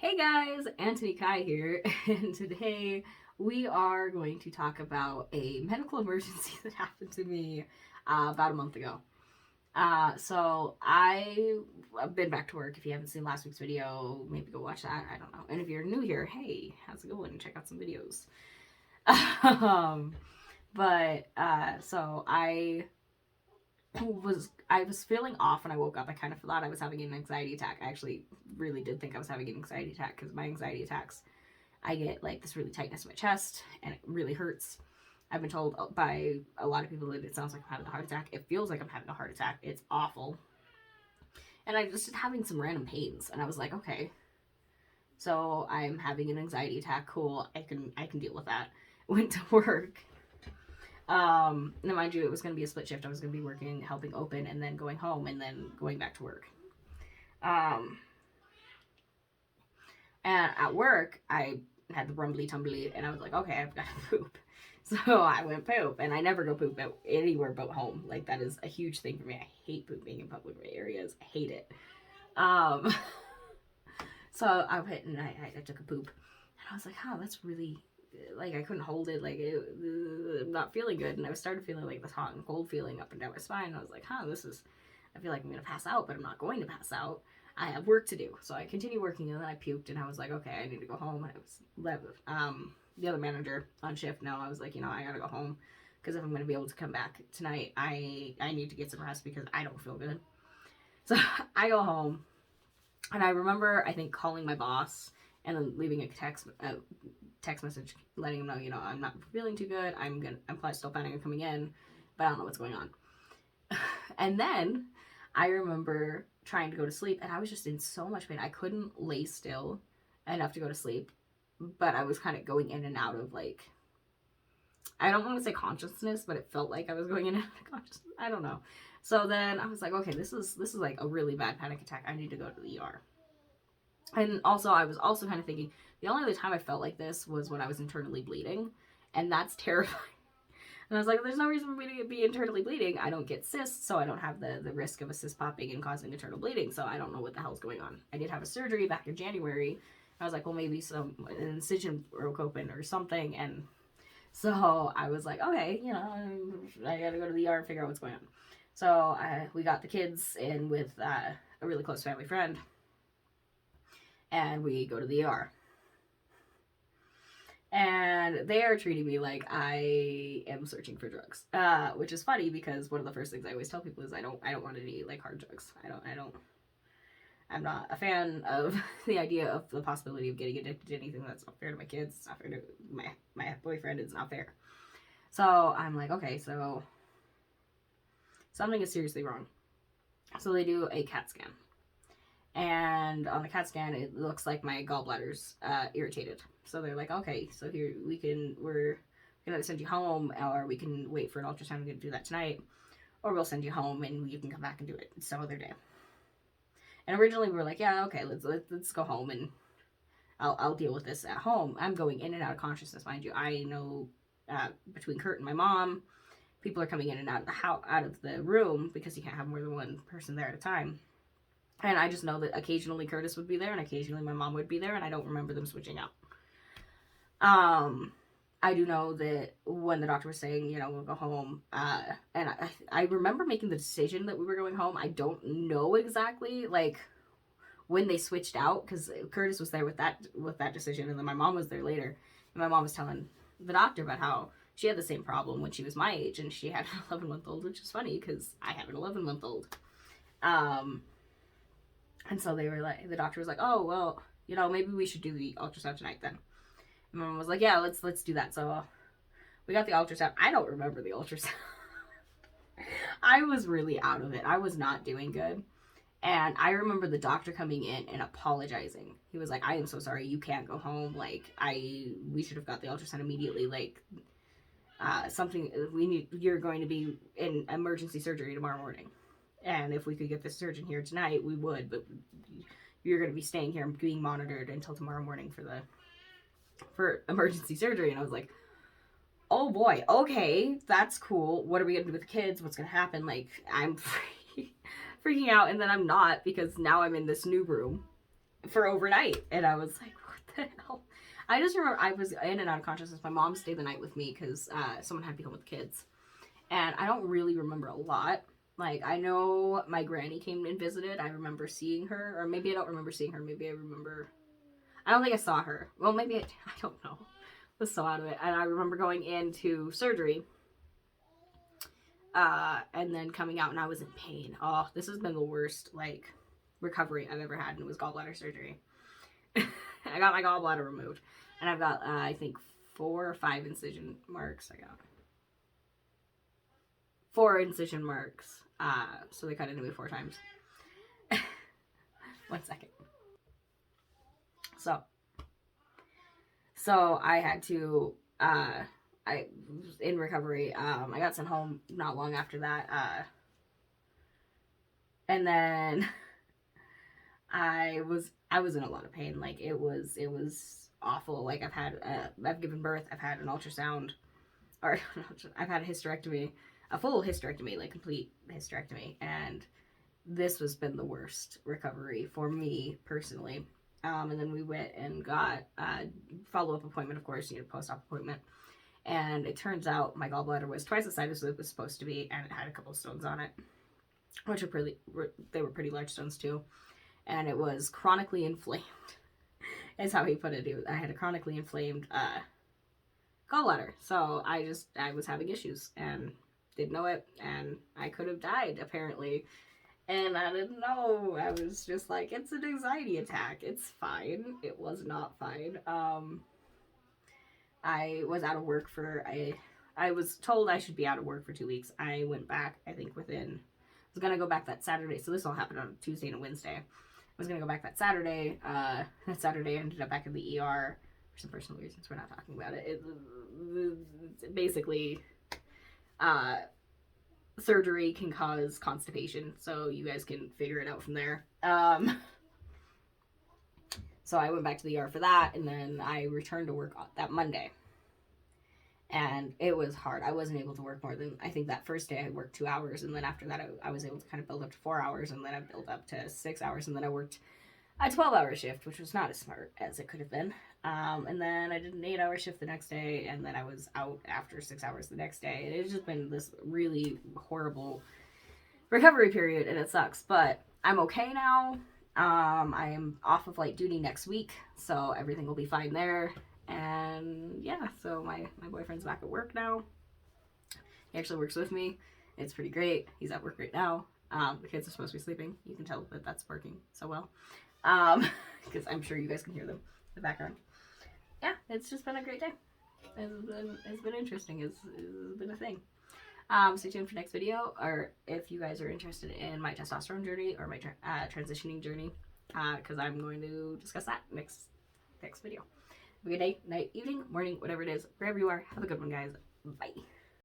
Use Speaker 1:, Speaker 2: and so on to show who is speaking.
Speaker 1: Hey guys, Antoni Kai here, and today we are going to talk about a medical emergency that happened to me about a month ago. I've been back to work. If you haven't seen last week's video, maybe go watch that. I don't know. And if you're new here, hey, how's it going? Check out some videos. um, I was feeling off when I woke up. I kind of thought I was having an anxiety attack. I actually really did think I was having an anxiety attack because my anxiety attacks, I get like this really tightness in my chest and it really hurts. I've been told by a lot of people that it sounds like I'm having a heart attack. It feels like I'm having a heart attack. It's awful. And I just having some random pains and I was like, okay, so I'm having an anxiety attack. Cool. I can deal with that. Went to work. Now mind you, it was going to be a split shift. I was going to be working, helping open, and then going home, and then going back to work. And at work, I had the rumbly tumbly, and I was like, okay, I've got to poop. So I went poop, and I never go poop anywhere but home. Like, that is a huge thing for me. I hate pooping in public areas. I hate it. So I went and I took a poop, and I was like, oh, that's really, like, I couldn't hold it, like, I'm not feeling good, and I started feeling like this hot and cold feeling up and down my spine, and I was like, I feel like I'm gonna pass out, but I'm not going to pass out. I have work to do. So I continued working, and then I puked, and I was like, okay, I need to go home. And I was the other manager on shift now. I was like, I gotta go home, because if I'm gonna be able to come back tonight, I need to get some rest, because I don't feel good. So I go home, and I remember, I think, calling my boss, and then leaving a text message letting him know, I'm not feeling too good. I'm probably still planning on coming in, but I don't know what's going on. And then I remember trying to go to sleep, and I was just in so much pain. I couldn't lay still enough to go to sleep, but I was kind of going in and out of, like, I don't want to say consciousness, but it felt like I was going in and out of consciousness. I don't know. So then I was like, okay, this is like a really bad panic attack. I need to go to the ER. And also, I was also kind of thinking, the only other time I felt like this was when I was internally bleeding, and that's terrifying. And I was like, there's no reason for me to be internally bleeding. I don't get cysts, so I don't have the risk of a cyst popping and causing internal bleeding, so I don't know what the hell's going on. I did have a surgery back in January. I was like, well, maybe an incision broke open or something, and so I was like, okay, I gotta go to the ER and figure out what's going on. So we got the kids in with a really close family friend, and we go to the ER. And they are treating me like I am searching for drugs, which is funny because one of the first things I always tell people is I don't want any like hard drugs. I'm not a fan of the idea of the possibility of getting addicted to anything. That's not fair to my kids. It's not fair to my boyfriend. It's not fair. So I'm like, okay, so something is seriously wrong. So they do a CAT scan. And on the CAT scan, it looks like my gallbladder's irritated. So they're like, okay, so here we're gonna send you home, or we can wait for an ultrasound. We're gonna do that tonight, or we'll send you home and you can come back and do it some other day. And originally we were like, yeah, okay, let's go home and I'll deal with this at home. I'm going in and out of consciousness, mind you. I know between Kurt and my mom, people are coming in and out of the house, out of the room, because you can't have more than one person there at a time. And I just know that occasionally Curtis would be there and occasionally my mom would be there, and I don't remember them switching out. I do know that when the doctor was saying, we'll go home, and I remember making the decision that we were going home. I don't know exactly, like, when they switched out, because Curtis was there with that decision, and then my mom was there later, and my mom was telling the doctor about how she had the same problem when she was my age, and she had an 11-month-old, which is funny, because I have an 11-month-old. And so they were like, the doctor was like, oh, well, maybe we should do the ultrasound tonight then. And my mom was like, yeah, let's do that. So we got the ultrasound. I don't remember the ultrasound. I was really out of it. I was not doing good. And I remember the doctor coming in and apologizing. He was like, I am so sorry, you can't go home. Like, we should have got the ultrasound immediately. Like, you're going to be in emergency surgery tomorrow morning. And if we could get the surgeon here tonight, we would, but you're going to be staying here and being monitored until tomorrow morning for emergency surgery. And I was like, oh boy, okay, that's cool. What are we going to do with the kids? What's going to happen? Like, I'm freaking out, and then I'm not, because now I'm in this new room for overnight. And I was like, what the hell? I just remember I was in and out of consciousness. My mom stayed the night with me because someone had to be home with the kids. And I don't really remember a lot. Like, I know my granny came and visited. I remember seeing her. Or maybe I don't remember seeing her. Maybe I remember... I don't think I saw her. Well, maybe I don't know. I was so out of it. And I remember going into surgery. And then coming out and I was in pain. Oh, this has been the worst, like, recovery I've ever had. And it was gallbladder surgery. I got my gallbladder removed. And I've got, I think, 4 or 5 incision marks. I got 4 incision marks. So they cut into me 4 times. 1 second. So I had to, in recovery, I got sent home not long after that. And then I was in a lot of pain. Like, it was awful. Like, I've given birth, I've had an ultrasound, or I've had a hysterectomy, a full hysterectomy, like complete hysterectomy, and this has been the worst recovery for me personally. And then we went and got a follow-up appointment, of course, you know, post-op appointment, and it turns out my gallbladder was twice the size it was supposed to be, and it had a couple of stones on it, which they were pretty large stones too, and it was chronically inflamed, is how he put it. I had a chronically inflamed gallbladder, so I was having issues, and didn't know it, and I could have died, apparently, and I didn't know. I was just like, it's an anxiety attack, it's fine. It was not fine. I was out of work I was told I should be out of work for 2 weeks. I went back, I think I was gonna go back that Saturday, so this all happened on Tuesday and a Wednesday. I was gonna go back that Saturday. That Saturday I ended up back in the ER for some personal reasons. We're not talking about it. Basically, surgery can cause constipation, so you guys can figure it out from there. So I went back to the ER for that, and then I returned to work that Monday. And it was hard. I wasn't able to work more than, I think that first day I worked 2 hours, and then after that I was able to kind of build up to 4 hours, and then I built up to 6 hours, and then I worked a 12-hour shift, which was not as smart as it could have been. And then I did an 8-hour shift the next day, and then I was out after 6 hours the next day. And it's just been this really horrible recovery period, and it sucks. But I'm okay now. I am off of light duty next week, so everything will be fine there. And yeah, so my boyfriend's back at work now. He actually works with me. It's pretty great. He's at work right now. The kids are supposed to be sleeping. You can tell that that's working so well. Because I'm sure you guys can hear them in the background. Yeah, it's just been a great day. It's been interesting. It's been a thing. Stay tuned for next video, or if you guys are interested in my testosterone journey or my transitioning journey, because I'm going to discuss that next video. Have a good day, night, evening, morning, whatever it is, wherever you are. Have a good one, guys. Bye.